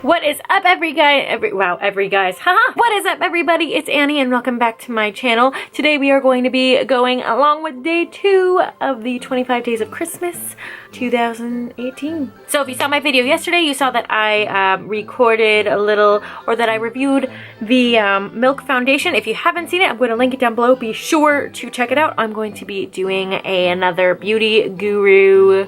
What is up, every guys, haha. What is up, everybody? It's Annie and welcome back to my channel. Today we are going to be going along with day 2 of the 25 days of Christmas 2018. So if you saw my video yesterday, you saw that I recorded a little, or that I reviewed the Milk Foundation. If you haven't seen it, I'm going to link it down below. Be sure to check it out. I'm going to be doing another beauty guru,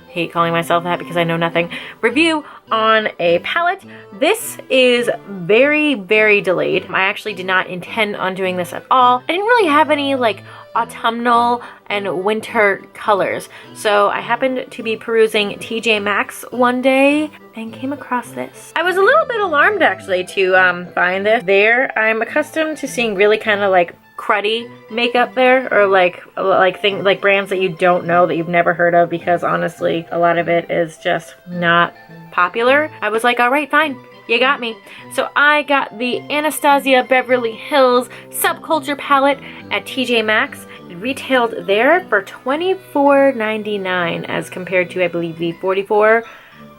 hate calling myself that because I know nothing, review on a palette. This is very, very delayed. I actually did not intend on doing this at all. I didn't really have any like autumnal and winter colors. So I happened to be perusing TJ Maxx one day and came across this. I was a little bit alarmed actually to find this there. I'm accustomed to seeing really kind of like cruddy makeup there, or like brands that you don't know, that you've never heard of, because honestly a lot of it is just not popular. I was like, all right, fine, you got me. So I got the Anastasia Beverly Hills Subculture palette at TJ Maxx. It retailed there for $24.99 as compared to, I believe, the $44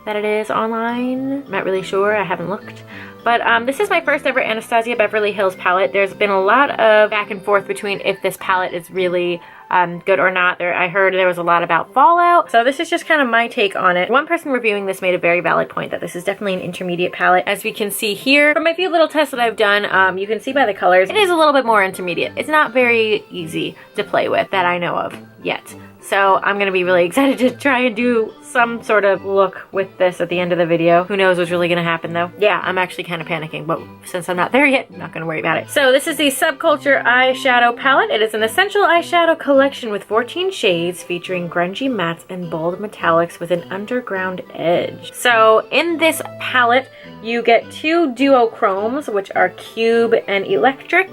that it is online. I'm not really sure, I haven't looked. But this is my first ever Anastasia Beverly Hills palette. There's been a lot of back and forth between if this palette is really good or not. I heard there was a lot about fallout. So this is just kind of my take on it. One person reviewing this made a very valid point that this is definitely an intermediate palette. As we can see here, from my few little tests that I've done, you can see by the colors, it is a little bit more intermediate. It's not very easy to play with that I know of yet. So I'm going to be really excited to try and do some sort of look with this at the end of the video. Who knows what's really going to happen though. Yeah, I'm actually kind of panicking, but since I'm not there yet, I'm not going to worry about it. So this is the Subculture Eyeshadow palette. It is an essential eyeshadow collection with 14 shades featuring grungy mattes and bold metallics with an underground edge. So in this palette, you get 2 duochromes, which are Cube and Electric.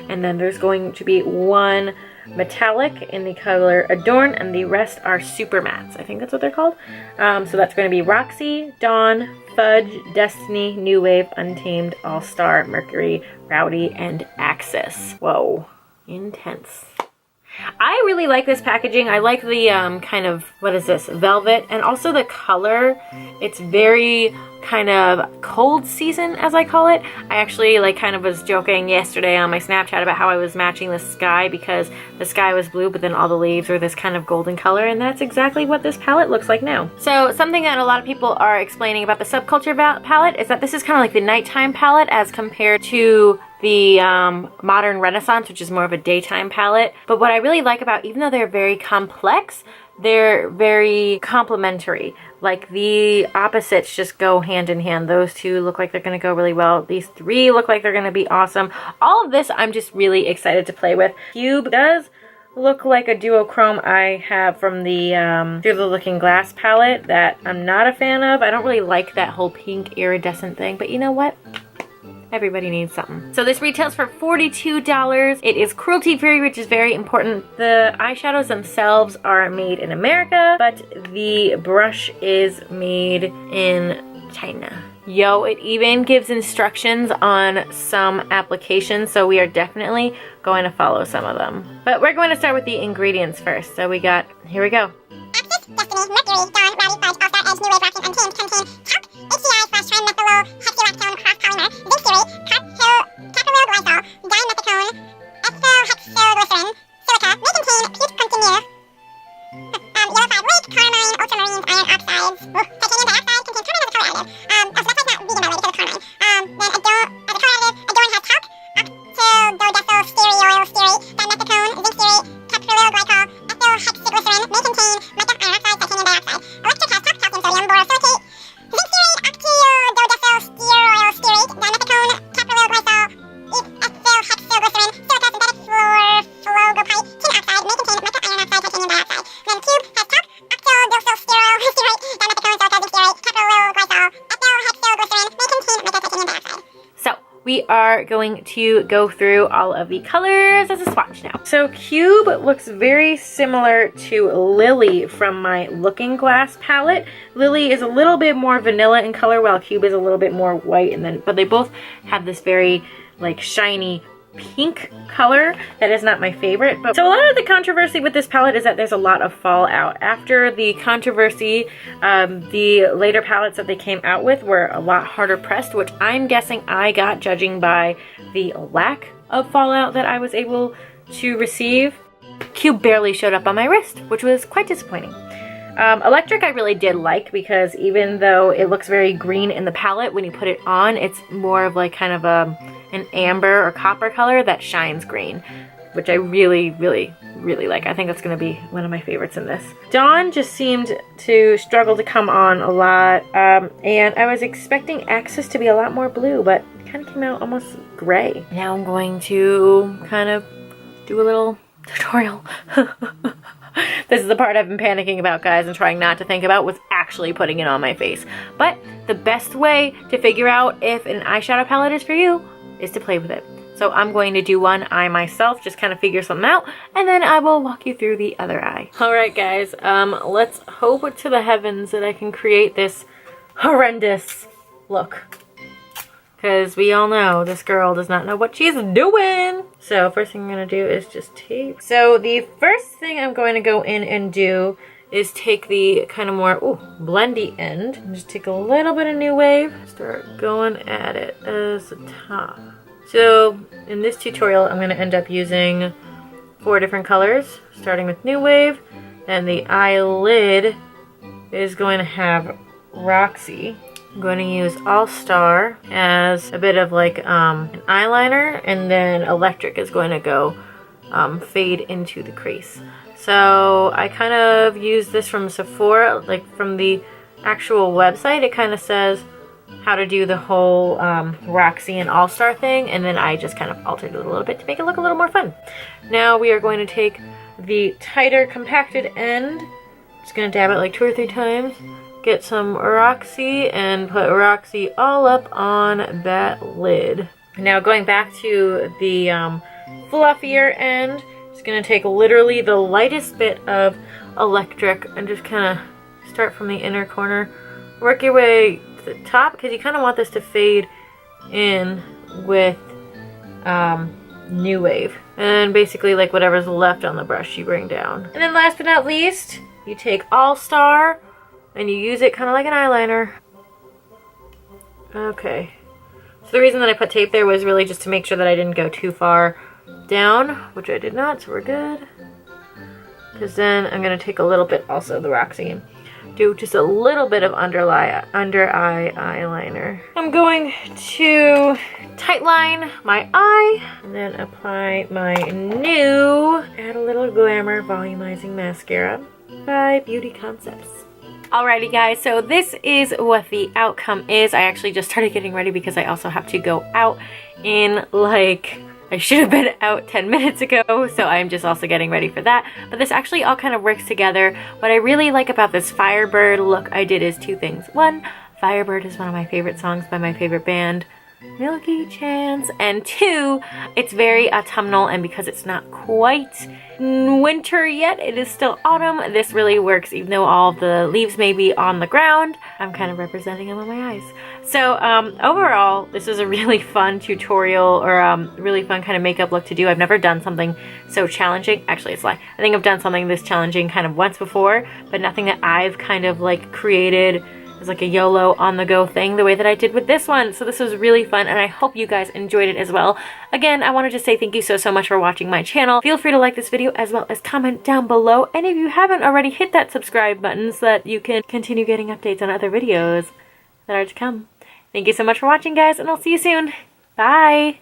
And then there's going to be 1 metallic in the color Adorn, and the rest are super mattes. I think that's what they're called. So that's going to be Roxy, Dawn, Fudge, Destiny, New Wave, Untamed, All-Star, Mercury, Rowdy, and Axis. Whoa, intense. I really like this packaging. I like the kind of, what is this, velvet, and also the color. It's very kind of cold season, as I call it. I actually like kind of was joking yesterday on my Snapchat about how I was matching the sky, because the sky was blue but then all the leaves were this kind of golden color, and that's exactly what this palette looks like now. So something that a lot of people are explaining about the Subculture palette is that this is kind of like the nighttime palette as compared to the Modern Renaissance, which is more of a daytime palette. But what I really like about, even though they're very complex, they're very complementary. Like the opposites just go hand in hand. Those 2 look like they're going to go really well. These 3 look like they're going to be awesome. All of this I'm just really excited to play with. Cube does look like a duochrome I have from the Through the Looking Glass palette that I'm not a fan of. I don't really like that whole pink iridescent thing, but you know what? Everybody needs something. So this retails for $42. It is cruelty-free, which is very important. The eyeshadows themselves are made in America, but the brush is made in China. Yo, it even gives instructions on some applications, so we are definitely going to follow some of them. But we're going to start with the ingredients first. So we got, here we go. Axis, Destiny, Mercury, Dawn, Rowdy, Fudge, All-Star, Edge, New Wave, Roxy, Untamed, contain talc, HCI/trimethyl hexylactone cross-polymer, zinc theory, caprylyl dimethicone, ethohexylglycerin, silica, may contain putre yellow-5 lake, carmine, ultramarines, iron oxides, titanium dioxide, contains carbon as a color additive. So that's like not vegan though, right, because of carmine. Then Adorn, as a color additive, Adorn has talc, octyldodecyl stearoyl stearate, dimethicone, zinc stearate, caprylyl glycol, ethohexylglycerin, may contain mica, iron oxide, titanium dioxide. Electric has talc, calcium, sodium, borosilicate, zinc stearate, octyldodecyl stearoyl stearate, dimethicone, caprylyl glycol, ethohexylglycerin, silica, synthetic fluorogopite, tin oxide, may contain mica, iron oxide, titanium dioxide. Then Cube has talc, octyldodecyl stearoyl stearate, dimethicone, silica, zinc stearate, caprylyl glycol, ethohexylglycerin, may contain mica, titanium dioxide. So we are going to go through all of the colors as a swatch now. So Cube looks very similar to Lily from my Looking Glass palette. Lily is a little bit more vanilla in color, while Cube is a little bit more white, but they both have this very like shiny pink color that is not my favorite. But so a lot of the controversy with this palette is that there's a lot of fallout. After the controversy, the later palettes that they came out with were a lot harder pressed, which I'm guessing I got judging by the lack of fallout that I was able to receive. Cube barely showed up on my wrist, which was quite disappointing. Electric I really did like, because even though it looks very green in the palette, when you put it on, it's more of like kind of an amber or copper color that shines green, which I really, really, really like. I think that's going to be one of my favorites in this. Dawn just seemed to struggle to come on a lot, and I was expecting Axis to be a lot more blue, but it kind of came out almost gray. Now I'm going to kind of do a little tutorial. This is the part I've been panicking about, guys, and trying not to think about was actually putting it on my face. But the best way to figure out if an eyeshadow palette is for you is to play with it. So I'm going to do one eye myself, just kind of figure something out, and then I will walk you through the other eye. Alright guys, let's hope to the heavens that I can create this horrendous look. Because we all know this girl does not know what she's doing. So first thing I'm going to do is just take. So the first thing I'm going to go in and do is take the kind of more blendy end. And just take a little bit of New Wave. Start going at it as the top. So in this tutorial I'm going to end up using 4 different colors. Starting with New Wave. And the eyelid is going to have Roxy. I'm going to use All Star as a bit of like an eyeliner, and then Electric is going to go fade into the crease. So I kind of use this from Sephora, like from the actual website. It kind of says how to do the whole Roxy and All Star thing, and then I just kind of altered it a little bit to make it look a little more fun. Now we are going to take the tighter compacted end. Just going to dab it like 2 or 3 times. Get some Roxy and put Roxy all up on that lid. Now going back to the fluffier end, just going to take literally the lightest bit of Electric and just kind of start from the inner corner. Work your way to the top, because you kind of want this to fade in with New Wave. And basically like whatever's left on the brush you bring down. And then last but not least, you take All Star and you use it kind of like an eyeliner. Okay. So the reason that I put tape there was really just to make sure that I didn't go too far down, which I did not, so we're good. Because then I'm going to take a little bit also of the Roxy and do just a little bit of under eye eyeliner. I'm going to tightline my eye and then apply my new Add a Little Glamour Volumizing Mascara by Beauty Concepts. Alrighty guys, so this is what the outcome is. I actually just started getting ready because I also have to go out in like, I should have been out 10 minutes ago, so I'm just also getting ready for that. But this actually all kind of works together. What I really like about this Firebird look I did is 2 things. 1, Firebird is one of my favorite songs by my favorite band, Milky Chance. And 2, it's very autumnal, and because it's not quite winter yet, it is still autumn. This really works, even though all the leaves may be on the ground. I'm kind of representing them on my eyes. So overall, this is a really fun tutorial, or really fun kind of makeup look to do. I've never done something so challenging. Actually, it's like, I think I've done something this challenging kind of once before, but nothing that I've kind of like created as like a YOLO on the go thing the way that I did with this one. So this was really fun, and I hope you guys enjoyed it as well. Again, I wanted to say thank you so much for watching my channel. Feel free to like this video as well as comment down below, and if you haven't already, hit that subscribe button so that you can continue getting updates on other videos that are to come. Thank you so much for watching, guys, and I'll see you soon. Bye!